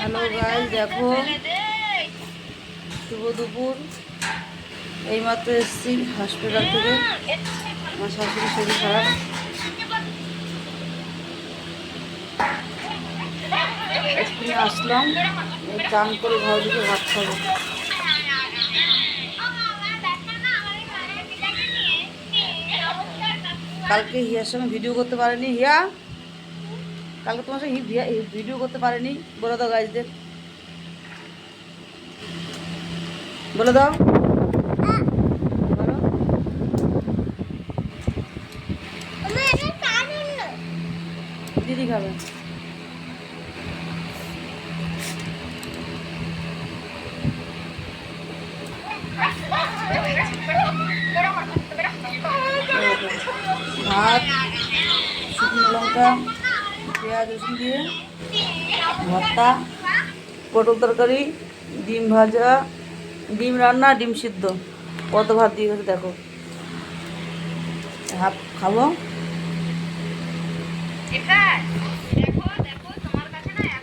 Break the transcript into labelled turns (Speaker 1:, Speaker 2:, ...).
Speaker 1: Hello guys, দেখো শুভ দুপুর। এইমাত্র এসেছি হসপিটাল থেকে। আমার শাশুড়ি শরীর খারাপ। এক্ষুনি আসলাম, এই চান করে ঘর ঢুকে ভাত খাবো। কালকে হিয়ার সঙ্গে ভিডিও করতে পারেনি। হিয়া, কালকে তোমার সঙ্গে ভিডিও করতে পারেনি, বলে দাও গাইজদের, বলে দাও। দিদি খাবে। ভাত, শুকনো লঙ্কা, পেঁয়াজ রসুন দিয়ে ভর্তা, পটল তরকারি, ডিম ভাজা, ডিম রান্না, ডিম সিদ্ধ। কত ভাত দিয়ে গেছে দেখো। হাফ খাবো।